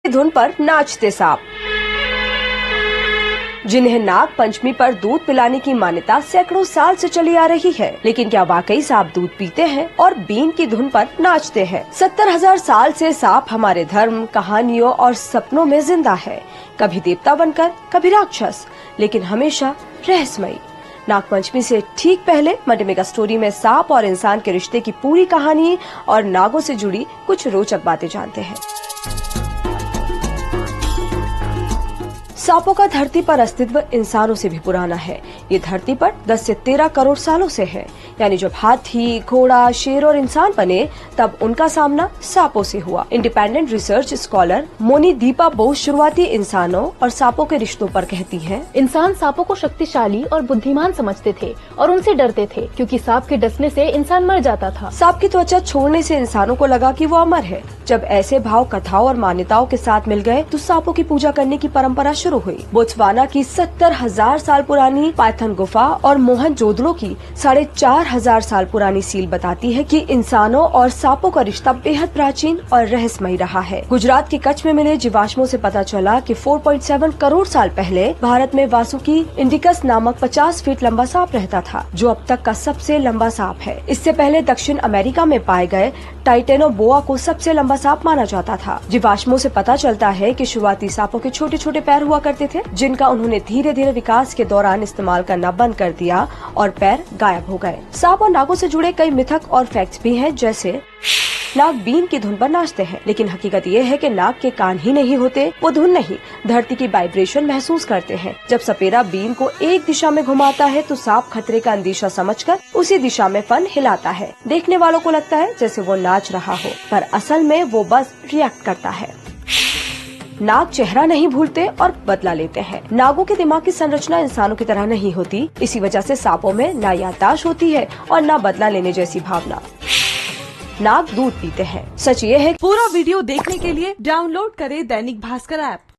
धुन पर नाचते सांप। जिन्हें नाग पंचमी पर दूध पिलाने की मान्यता सैकड़ों साल से चली आ रही है, लेकिन क्या वाकई सांप दूध पीते हैं और बीन की धुन पर नाचते हैं? 70,000 साल से सांप हमारे धर्म, कहानियों और सपनों में जिंदा है, कभी देवता बनकर, कभी राक्षस, लेकिन हमेशा रहस्यमयी। नागपंचमी से ठीक पहले मंडे मेगा स्टोरी में सांप और इंसान के रिश्ते की पूरी कहानी और नागों से जुड़ी कुछ रोचक बातें जानते हैं। सांपों का धरती पर अस्तित्व इंसानों से भी पुराना है। ये धरती पर 10 से 13 करोड़ सालों से है, यानी जब हाथी, घोड़ा, शेर और इंसान बने तब उनका सामना सांपों से हुआ। इंडिपेंडेंट रिसर्च स्कॉलर मोनीदीपा बोस शुरुआती इंसानों और सांपों के रिश्तों पर कहती हैं, इंसान सांपों को शक्तिशाली और बुद्धिमान समझते थे और उनसे डरते थे, क्योंकि सांप के डसने से इंसान मर जाता था। सांप की त्वचा छोड़ने से इंसानों को लगा कि वो अमर है। जब ऐसे भाव कथाओं और मान्यताओं के साथ मिल गए तो सांपों की पूजा करने की परंपरा शुरू हुई। बोत्सवाना की 70,000 साल पुरानी पाइथन गुफा और मोहनजोदड़ो की 4,500 साल पुरानी सील बताती है कि इंसानों और सांपों का रिश्ता बेहद प्राचीन और रहस्यमयी रहा है। गुजरात के कच्छ में मिले जीवाश्मों से पता चला कि 4.7 करोड़ साल पहले भारत में वासुकी इंडिकस नामक 50 फीट लंबा सांप रहता था, जो अब तक का सबसे लंबा सांप है। इससे पहले दक्षिण अमेरिका में पाए गए टाइटेनोबोआ को सबसे लंबा सांप माना जाता था। जीवाश्मों से पता चलता है कि शुरुआती सांपों के छोटे छोटे पैर हुआ करते थे, जिनका उन्होंने धीरे धीरे विकास के दौरान इस्तेमाल करना बंद कर दिया और पैर गायब हो गए। सांप और नागों से जुड़े कई मिथक और फैक्ट्स भी हैं, जैसे नाग बीन की धुन पर नाचते हैं, लेकिन हकीकत ये है कि नाग के कान ही नहीं होते, वो धुन नहीं, धरती की वाइब्रेशन महसूस करते हैं। जब सपेरा बीन को एक दिशा में घुमाता है तो सांप खतरे का अंदेशा समझकर उसी दिशा में फन हिलाता है। देखने वालों को लगता है जैसे वो नाच रहा हो, पर असल में वो बस रिएक्ट करता है। नाग चेहरा नहीं भूलते और बदला लेते हैं। नागों के दिमाग की संरचना इंसानों की तरह नहीं होती, इसी वजह से सांपों में ना याददाश्त होती है और ना बदला लेने जैसी भावना। नाग दूध पीते हैं। सच ये है। पूरा वीडियो देखने के लिए डाउनलोड करें दैनिक भास्कर ऐप।